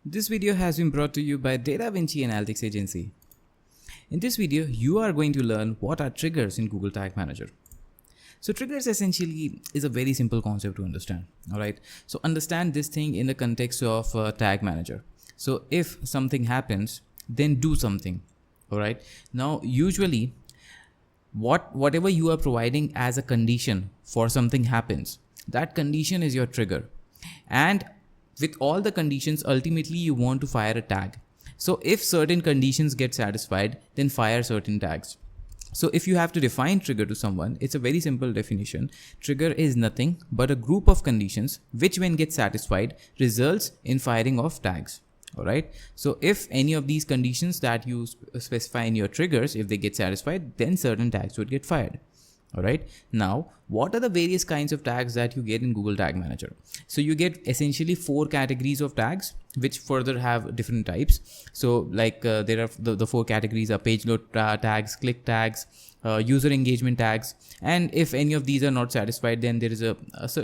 This video has been brought to you by DataVinci Analytics Agency. In this video, you are going to learn what are triggers in Google Tag Manager. So triggers essentially is a very simple concept to understand. Alright, so understand this thing in the context of Tag Manager. So if something happens, then do something. Alright, now usually whatever you are providing as a condition for something happens, that condition is your trigger. And with all the conditions, ultimately you want to fire a tag. So if certain conditions get satisfied, then fire certain tags. So if you have to define trigger to someone, it's a very simple definition. Trigger is nothing but a group of conditions which, when get satisfied, results in firing of tags. Alright, so if any of these conditions that you specify in your triggers, if they get satisfied, then certain tags would get fired. Alright, now what are the various kinds of tags that you get in Google Tag Manager? So you get essentially 4 categories of tags, which further have different types. So like there are the 4 categories are page load tags, click tags, user engagement tags, and if any of these are not satisfied, then there is a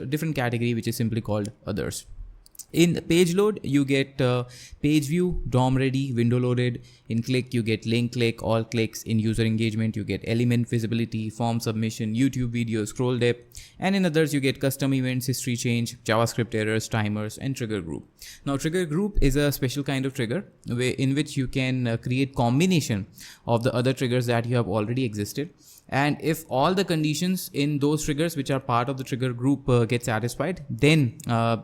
different category which is simply called others. In page load, you get page view, DOM ready, window loaded. In click, you get link click, all clicks. In user engagement, you get element visibility, form submission, YouTube video, scroll depth. And in others, you get custom events, history change, JavaScript errors, timers, and trigger group. Now, trigger group is a special kind of trigger in which you can create combination of the other triggers that you have already existed. And if all the conditions in those triggers which are part of the trigger group get satisfied, then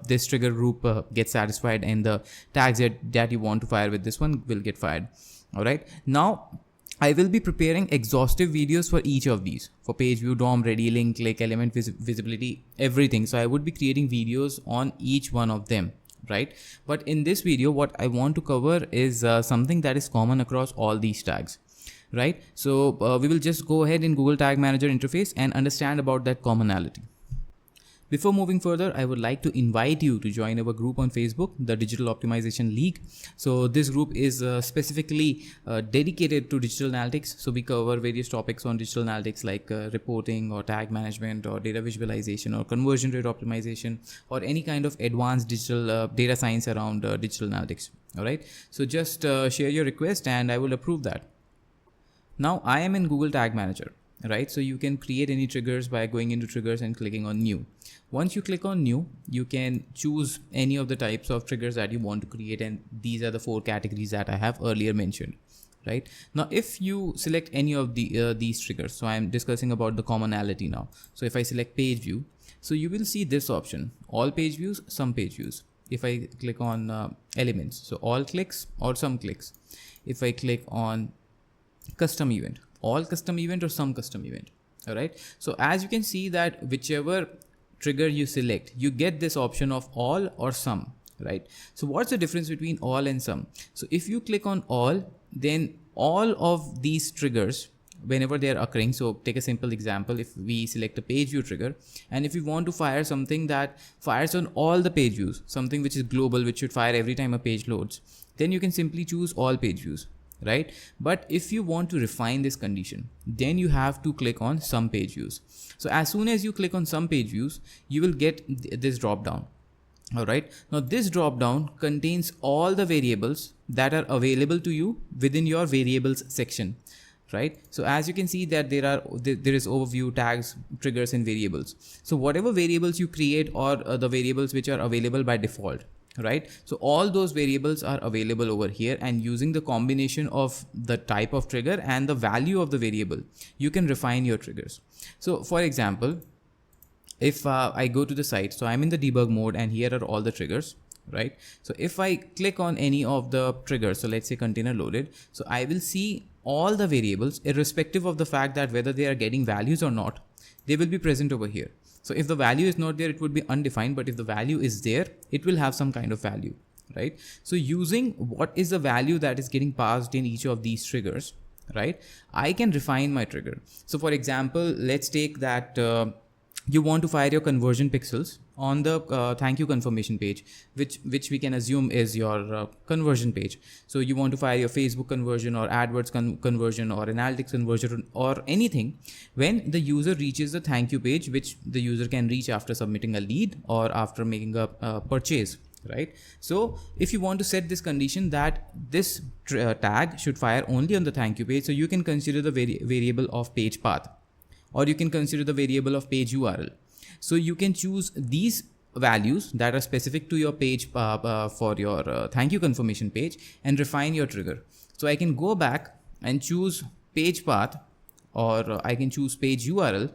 this trigger group gets satisfied, and the tags that you want to fire with this one will get fired. Alright, now I will be preparing exhaustive videos for each of these, for page view, DOM ready, link click, element visibility, everything. So I would be creating videos on each one of them. Right, but in this video what I want to cover is something that is common across all these tags. Right, so we will just go ahead in Google Tag Manager interface and understand about that commonality. Before moving further, I would like to invite you to join our group on Facebook, the Digital Optimization League. So this group is specifically dedicated to digital analytics. So we cover various topics on digital analytics like reporting or tag management or data visualization or conversion rate optimization or any kind of advanced digital data science around digital analytics. All right, so just share your request and I will approve that. Now I am in Google Tag Manager, right? So you can create any triggers by going into triggers and clicking on new. Once you click on new, you can choose any of the types of triggers that you want to create, and these are the 4 categories that I have earlier mentioned. Right, now if you select any of these triggers, so I am discussing about the commonality now. So if I select page view, so you will see this option, all page views, some page views. If I click on elements, so all clicks or some clicks. If I click on custom event, all custom event or some custom event. All right, so as you can see that whichever trigger you select, you get this option of all or some. Right, so what's the difference between all and some? So if you click on all, then all of these triggers, whenever they are occurring, so take a simple example, if we select a page view trigger, and if you want to fire something that fires on all the page views, something which is global, which should fire every time a page loads, then you can simply choose all page views. Right, but if you want to refine this condition, then you have to click on some page views. So as soon as you click on some page views, you will get this drop down. All right, now this drop down contains all the variables that are available to you within your variables section. Right, so as you can see that there is overview, tags, triggers, and variables. So whatever variables you create or the variables which are available by default. Right, so all those variables are available over here, and using the combination of the type of trigger and the value of the variable, you can refine your triggers. So for example, if I go to the site, so I'm in the debug mode and here are all the triggers. Right, so if I click on any of the triggers, so let's say container loaded, so I will see all the variables irrespective of the fact that whether they are getting values or not, they will be present over here. So if the value is not there, it would be undefined, but if the value is there, it will have some kind of value. Right, so using what is the value that is getting passed in each of these triggers, right, I can refine my trigger. So for example, let's take that you want to fire your conversion pixels on the thank you confirmation page, which we can assume is your conversion page. So you want to fire your Facebook conversion or AdWords conversion or analytics conversion or anything when the user reaches the thank you page, which the user can reach after submitting a lead or after making a purchase right? So if you want to set this condition that this tag should fire only on the thank you page, so you can consider the variable of page path, or you can consider the variable of page URL. So you can choose these values that are specific to your page for your thank you confirmation page and refine your trigger. So I can go back and choose page path, or I can choose page URL,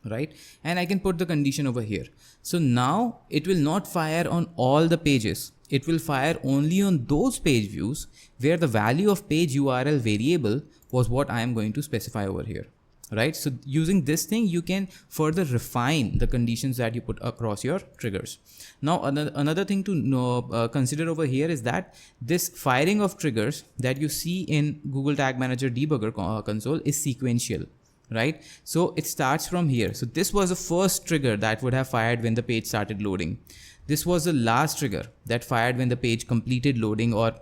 right? And I can put the condition over here. So now it will not fire on all the pages. It will fire only on those page views where the value of page URL variable was what I am going to specify over here, right? So using this thing, you can further refine the conditions that you put across your triggers. Now, another thing to know, consider over here is that this firing of triggers that you see in Google Tag Manager debugger console is sequential, right? So it starts from here. So this was the first trigger that would have fired when the page started loading. This was the last trigger that fired when the page completed loading, or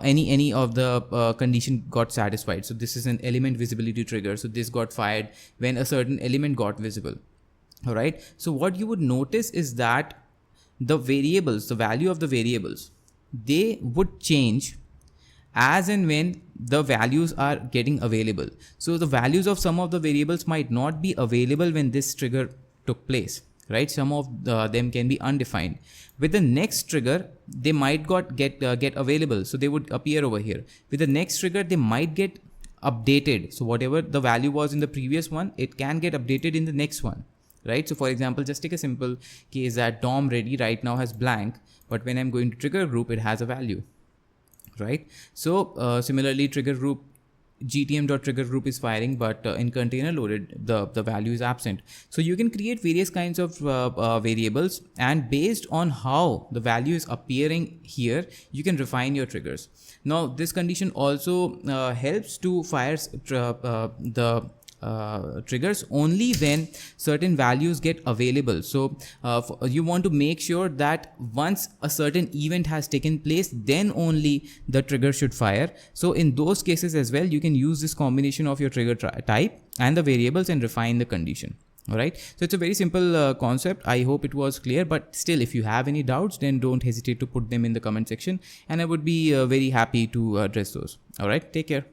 any of the condition got satisfied. So this is an element visibility trigger. So this got fired when a certain element got visible. All right. So what you would notice is that the variables, the value of the variables, they would change as and when the values are getting available. So the values of some of the variables might not be available when this trigger took place, right? Some of them can be undefined. With the next trigger, they might get available, so they would appear over here. With the next trigger, they might get updated. So whatever the value was in the previous one, it can get updated in the next one, right? So for example, just take a simple case that DOM ready right now has blank, but when I'm going to trigger group, it has a value, right? So similarly, trigger group gtm.trigger group is firing, but in container loaded, the value is absent. So you can create various kinds of variables, and based on how the value is appearing here, you can refine your triggers. Now this condition also helps to fire the triggers only when certain values get available. So you want to make sure that once a certain event has taken place, then only the trigger should fire. So in those cases as well, you can use this combination of your trigger type and the variables and refine the condition. All right. So it's a very simple concept. I hope it was clear, but still, if you have any doubts, then don't hesitate to put them in the comment section, and I would be very happy to address those. All right. Take care.